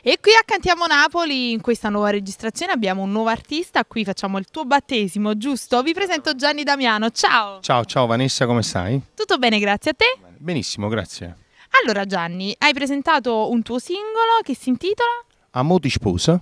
E qui a Cantiamo Napoli, in questa nuova registrazione, abbiamo un nuovo artista. Qui facciamo il tuo battesimo, giusto? Vi presento Gianni Damiano, ciao! Ciao Vanessa, come stai? Tutto bene, grazie a te? Benissimo, grazie. Allora Gianni, hai presentato un tuo singolo che si intitola? Amo ti sposa?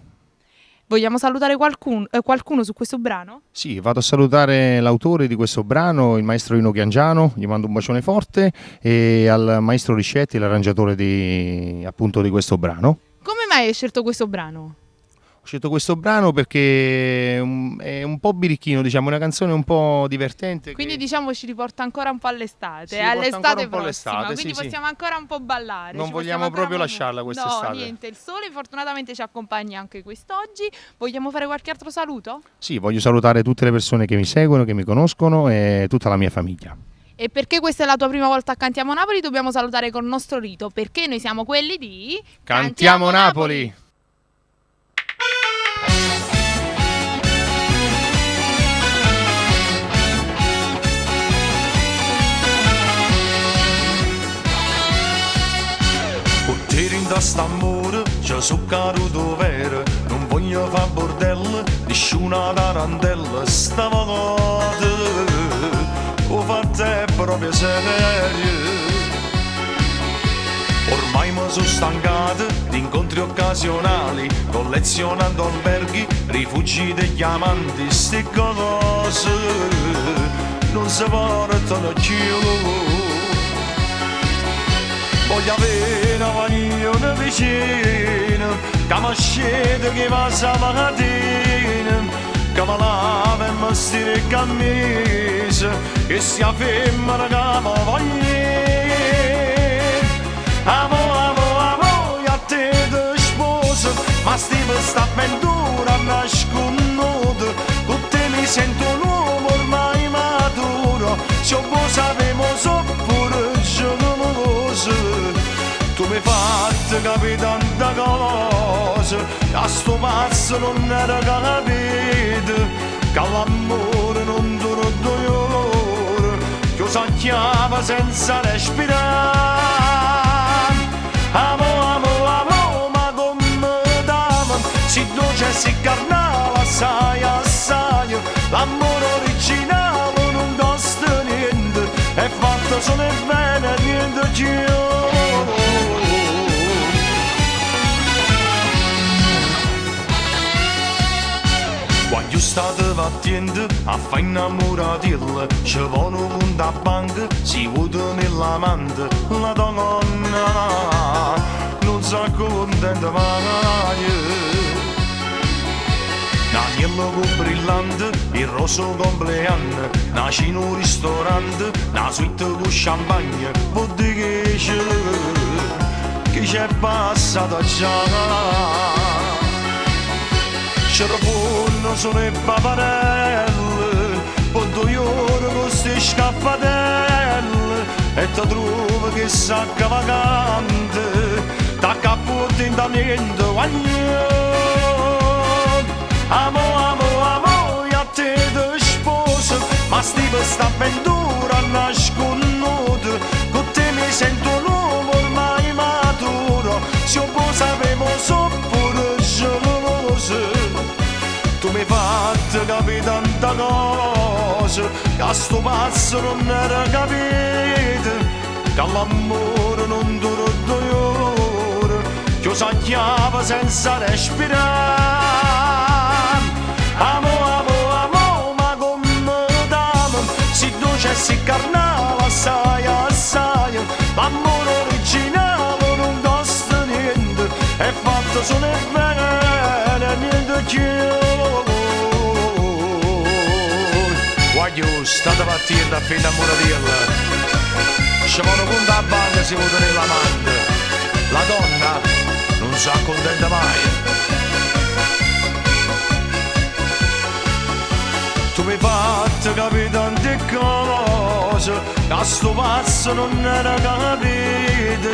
Vogliamo salutare qualcuno su questo brano? Sì, vado a salutare l'autore di questo brano, il maestro Rino Chiangiano, gli mando un bacione forte, e al maestro Riscetti, l'arrangiatore di questo brano. Come mai hai scelto questo brano? Ho scelto questo brano perché è un po' birichino, diciamo, una canzone un po' divertente. Quindi diciamo ci riporta ancora un po' all'estate, Sì, all'estate un po' prossima, all'estate, quindi sì, possiamo ancora un po' ballare. Non vogliamo proprio lasciarla quest'estate. No, niente, il sole fortunatamente ci accompagna anche quest'oggi. Vogliamo fare qualche altro saluto? Sì, voglio salutare tutte le persone che mi seguono, che mi conoscono e tutta la mia famiglia. E perché questa è la tua prima volta a Cantiamo Napoli, dobbiamo salutare col nostro rito, perché noi siamo quelli di... Cantiamo Napoli! Da st'amore ci so caruto vero, non voglio fa bordello, nessuna tarantella, stavolta ho fatta proprio serio. Ormai mi sono stancato di incontri occasionali, collezionando alberghi, rifugi degli amanti, ste cose non si portano più. Voglio avere una vaglione vicina, che mi scende che va a mattina, che mi lava e mi stira il camisa, che sia femmina che mi voglia. Amo, a te ti sposo, ma stiamo sta avventura nasconduta, con te mi sento un uomo ormai maturo, se vuoi sapemo so pure geloso. Tu mi hai fatto capire tanta cosa, che a sto passo non era capito, che l'amore non dura 2 ore, che s'acchiava senza respirare. Amo, ma come t'amo, si dolce e si carnale, assai, l'amore originale non costa niente, è fatto solo e bene, niente più. Quando state battendo a fare innamoratilla, ci vuole una banca, si vuole nell'amante, la donna non si accontenta mai. L'agnello con brillante, il rosso compleanno, nasce in un ristorante, una suite con champagne, bottiglie che c'è passata già. Ci rifonno solo le paparelle, poi 2 ore con queste scappatelle, e ti trovi che sacca vacante, t'accappotti in da niente, Amo, a te ti sposo, ma stiamo sta avventura nasconduta, con te mi sento un uomo ormai maturo, se io poi sapevo so pure geloso. Tu mi hai fatto capire tanta cosa, che a sto passo non era capito, che l'amore non dura 2 ore, che s'acchiava senza respirare. Amo, ma come t'amo, si dolce e si carnale, assai, l'amore originale non costa niente, è fatto solo e bene, niente più. Guaglio, state partendo a fare innamoratella, ci vanno con la banca, si vuole nell'amante, la donna non si accontenta mai. Tu mi hai fatto capire tante cose, che a sto passo non era capito,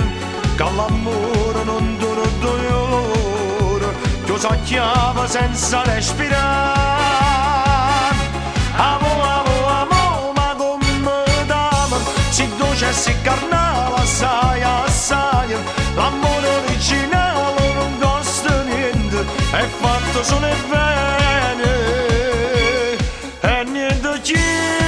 che l'amore non dura 2 ore, che s'acchiava senza respirare. Amo, ma come t'amo, si dolce e si carnale, assai, l'amore originale non costa sono e bene e niente chi